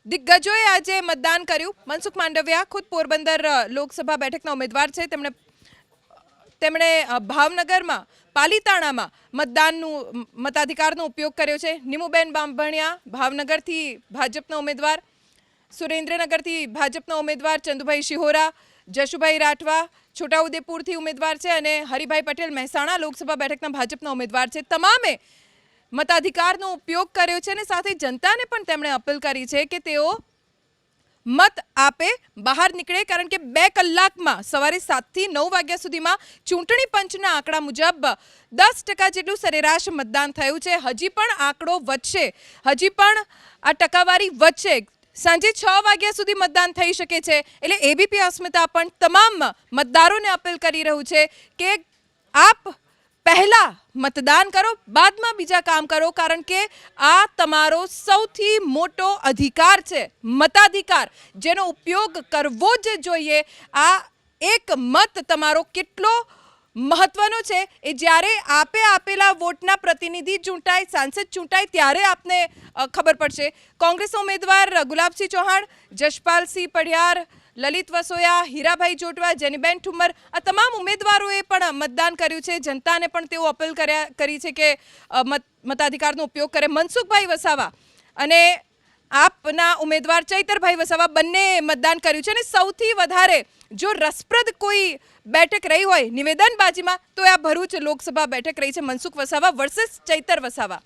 દિગ્ગજોએ આજે મતદાન કર્યું। મનસુખ માંડવિયા ખુદ પોરબંદર લોકસભા બેઠકના ઉમેદવાર છે। તેમણે ભાવનગરમાં પાલીતાણામાં મતાધિકારનો ઉપયોગ કર્યો છે। નીમુબેન બાંભણિયા ભાવનગરથી ભાજપના ઉમેદવાર, સુરેન્દ્રનગરથી ભાજપના ઉમેદવાર ચંદુભાઈ શિહોરા, જશુભાઈ રાઠવા છોટાઉદેપુરથી ઉમેદવાર છે અને હરિભાઈ પટેલ મહેસાણા લોકસભા બેઠકના ભાજપના ઉમેદવાર છે। તમામે મતાધિકારનો ઉપયોગ કર્યો છે અને સાથે જનતાને પણ તેમણે અપીલ કરી છે કે તેઓ મત આપે, બહાર નીકળે, કારણ કે 2 કલાકમાં સવારે 7 થી 9 વાગ્યા સુધીમાં ચૂંટણી પંચના આંકડા મુજબ 10% જેટલું સરેરાશ મતદાન થયું છે। હજી પણ આંકડો વધશે, હજી પણ આ ટકાવારી વધશે। સાંજે 6 વાગ્યા સુધી મતદાન થઈ શકે છે। એટલે એબીપી અસ્મિતા પણ તમામ મતદારોને અપીલ કરી રહ્યું છે કે આપ પહેલા મતદાન કરો, બાદમાં બીજા કામ કરો, કારણ કે આ તમારો સૌથી મોટો અધિકાર છે, મતાધિકાર, જેનો ઉપયોગ કરવો જ જોઈએ। આ એક મત તમારો કેટલો મહત્વનો છે એ જ્યારે આપે આપેલા વોટના પ્રતિનિધિ ચૂંટાય, સાંસદ ચૂંટાય ત્યારે આપને ખબર પડશે। કોંગ્રેસના ઉમેદવાર ગુલાબસિંહ ચૌહાણ, જશપાલસિંહ પઢિયાર, લલિત વસોયા, હીરાભાઈ જોટવા, જેનીબેન ઠુમ્મર, આ તમામ ઉમેદવારોએ પણ મતદાન કર્યું છે। જનતાને પણ તેઓ અપીલ કરી છે કે મતાધિકારનો ઉપયોગ કરે। મનસુખભાઈ વસાવા અને આપના ઉમેદવાર ચૈતરભાઈ વસાવા બંને મતદાન કર્યું છે અને સૌથી વધારે જો રસપ્રદ કોઈ બેઠક રહી હોય નિવેદનબાજીમાં તો આ ભરૂચ લોકસભા બેઠક રહી છે। મનસુખ વસાવા વર્સિસ ચૈતર વસાવા।